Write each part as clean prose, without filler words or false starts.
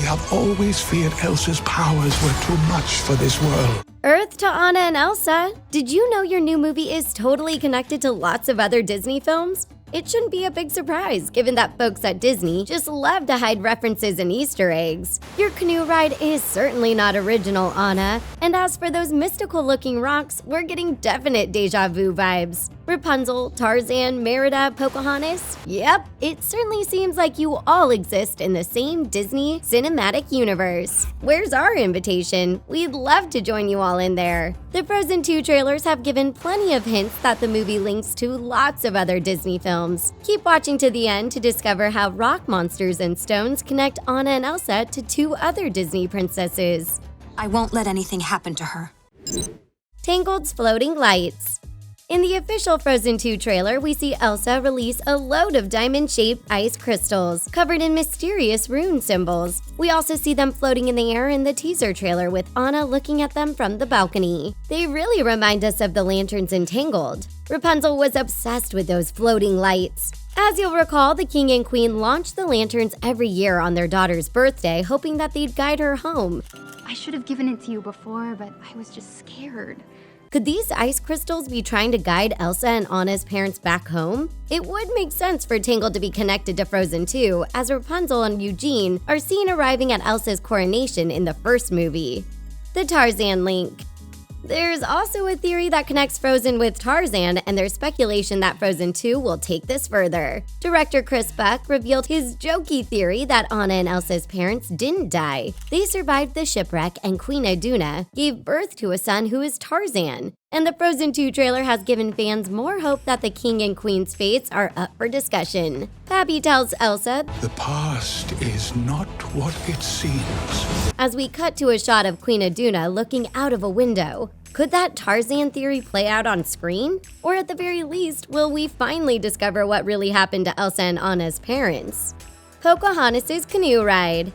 have always feared Elsa's powers were too much for this world. Earth to Anna and Elsa. Did you know your new movie is totally connected to lots of other Disney films? It shouldn't be a big surprise, given that folks at Disney just love to hide references and Easter eggs. Your canoe ride is certainly not original, Anna. And as for those mystical-looking rocks, we're getting definite déjà vu vibes. Rapunzel, Tarzan, Merida, Pocahontas? Yep, it certainly seems like you all exist in the same Disney cinematic universe. Where's our invitation? We'd love to join you all in there. The Frozen 2 trailers have given plenty of hints that the movie links to lots of other Disney films. Keep watching to the end to discover how rock monsters and stones connect Anna and Elsa to 2 other Disney princesses. I won't let anything happen to her. Tangled's floating lights. In the official Frozen 2 trailer, we see Elsa release a load of diamond-shaped ice crystals covered in mysterious rune symbols. We also see them floating in the air in the teaser trailer with Anna looking at them from the balcony. They really remind us of the lanterns in Tangled. Rapunzel was obsessed with those floating lights. As you'll recall, the king and queen launched the lanterns every year on their daughter's birthday, hoping that they'd guide her home. I should have given it to you before, but I was just scared. Could these ice crystals be trying to guide Elsa and Anna's parents back home? It would make sense for Tangled to be connected to Frozen 2, as Rapunzel and Eugene are seen arriving at Elsa's coronation in the first movie. The Tarzan link. There's also a theory that connects Frozen with Tarzan, and there's speculation that Frozen 2 will take this further. Director Chris Buck revealed his jokey theory that Anna and Elsa's parents didn't die. They survived the shipwreck, and Queen Iduna gave birth to a son who is Tarzan. And the Frozen 2 trailer has given fans more hope that the king and queen's fates are up for discussion. Pappy tells Elsa, The past is not what it seems. As we cut to a shot of Queen Iduna looking out of a window. Could that Tarzan theory play out on screen? Or at the very least, will we finally discover what really happened to Elsa and Anna's parents? Pocahontas' canoe ride.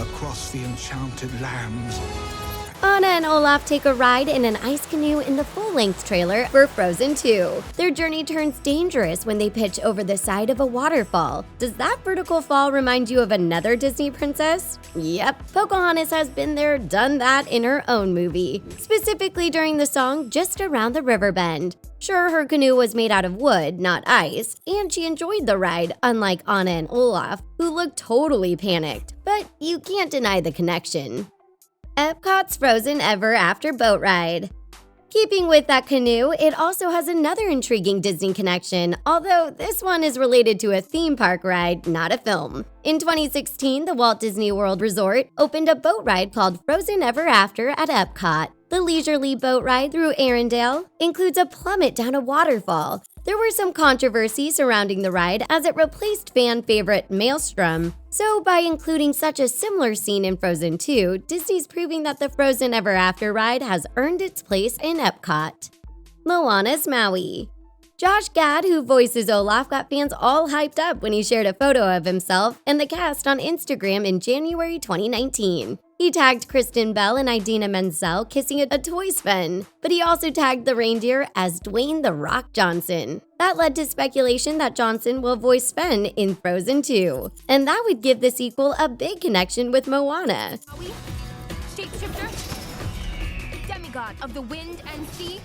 Across the enchanted lands, Anna and Olaf take a ride in an ice canoe in the full-length trailer for Frozen 2. Their journey turns dangerous when they pitch over the side of a waterfall. Does that vertical fall remind you of another Disney princess? Yep, Pocahontas has been there, done that in her own movie, specifically during the song Just Around the River Bend. Sure, her canoe was made out of wood, not ice, and she enjoyed the ride, unlike Anna and Olaf, who looked totally panicked. But you can't deny the connection. Epcot's Frozen Ever After boat ride. Keeping with that canoe, it also has another intriguing Disney connection, although this one is related to a theme park ride, not a film. In 2016, the Walt Disney World Resort opened a boat ride called Frozen Ever After at Epcot. The leisurely boat ride through Arendelle includes a plummet down a waterfall. There were some controversy surrounding the ride as it replaced fan favorite Maelstrom. So by including such a similar scene in Frozen 2, Disney's proving that the Frozen Ever After ride has earned its place in Epcot. Moana's Maui. Josh Gad, who voices Olaf, got fans all hyped up when he shared a photo of himself and the cast on Instagram in January 2019. He tagged Kristen Bell and Idina Menzel kissing a toy Sven, but he also tagged the reindeer as Dwayne "The Rock" Johnson. That led to speculation that Johnson will voice Sven in Frozen 2, and that would give the sequel a big connection with Moana. Shapeshifter, demigod of the wind and sea.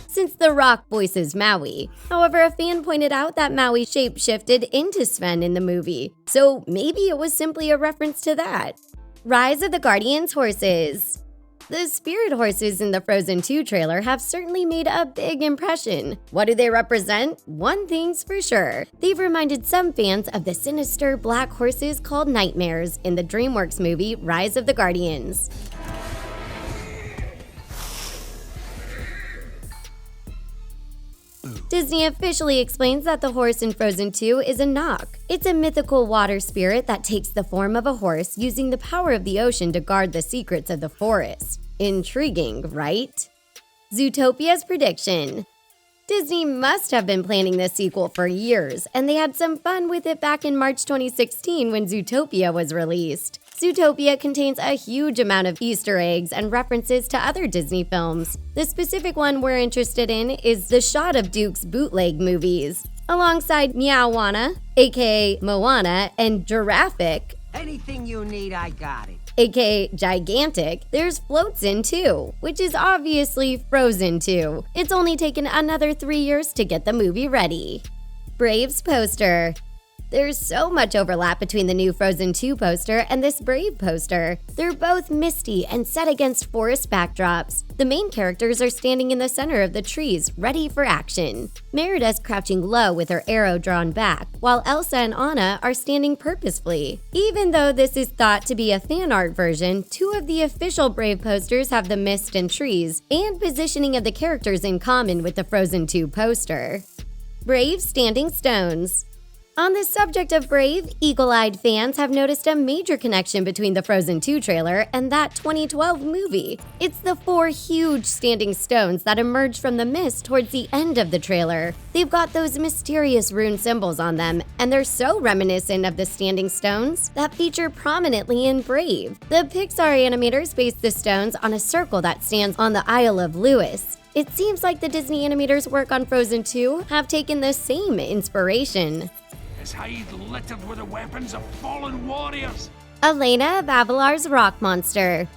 Since The Rock voices Maui. However, a fan pointed out that Maui shapeshifted into Sven in the movie, so maybe it was simply a reference to that. Rise of the Guardians horses. The spirit horses in the Frozen 2 trailer have certainly made a big impression. What do they represent? One thing's for sure. They've reminded some fans of the sinister black horses called Nightmares in the DreamWorks movie Rise of the Guardians. Disney officially explains that the horse in Frozen 2 is a Knock. It's a mythical water spirit that takes the form of a horse using the power of the ocean to guard the secrets of the forest. Intriguing, right? Zootopia's prediction. Disney must have been planning this sequel for years, and they had some fun with it back in March 2016 when Zootopia was released. Zootopia contains a huge amount of Easter eggs and references to other Disney films. The specific one we're interested in is the shot of Duke's bootleg movies. Alongside Meowana, aka Moana, and Giraffic, Anything you need, I got it. aka gigantic, there's floats in too, which is obviously Frozen 2. It's only taken another 3 years to get the movie ready. Brave's poster. There's so much overlap between the new Frozen 2 poster and this Brave poster. They're both misty and set against forest backdrops. The main characters are standing in the center of the trees, ready for action. Merida's crouching low with her arrow drawn back, while Elsa and Anna are standing purposefully. Even though this is thought to be a fan art version, 2 of the official Brave posters have the mist and trees, and positioning of the characters in common with the Frozen 2 poster. Brave standing stones. On the subject of Brave, eagle-eyed fans have noticed a major connection between the Frozen 2 trailer and that 2012 movie. It's the 4 huge standing stones that emerge from the mist towards the end of the trailer. They've got those mysterious rune symbols on them, and they're so reminiscent of the standing stones that feature prominently in Brave. The Pixar animators based the stones on a circle that stands on the Isle of Lewis. It seems like the Disney animators' work on Frozen 2 have taken the same inspiration. His hide littered with the weapons of fallen warriors. Elena of Avalar's rock monster.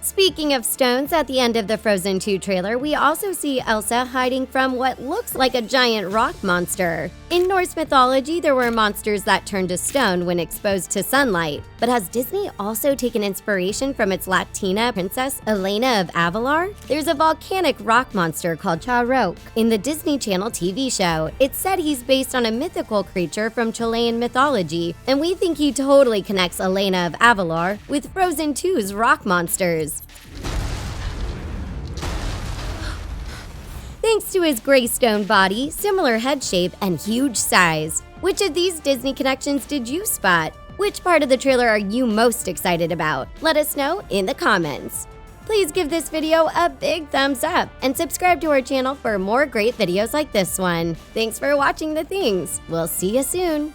Speaking of stones, at the end of the Frozen 2 trailer, we also see Elsa hiding from what looks like a giant rock monster. In Norse mythology, there were monsters that turned to stone when exposed to sunlight. But has Disney also taken inspiration from its Latina princess, Elena of Avalar? There's a volcanic rock monster called Charok in the Disney Channel TV show. It's said he's based on a mythical creature from Chilean mythology, and we think he totally connects Elena of Avalar with Frozen 2's rock monsters. Thanks to his gray stone body, similar head shape, and huge size. Which of these Disney connections did you spot? Which part of the trailer are you most excited about? Let us know in the comments. Please give this video a big thumbs up and subscribe to our channel for more great videos like this one. Thanks for watching The Things. We'll see you soon.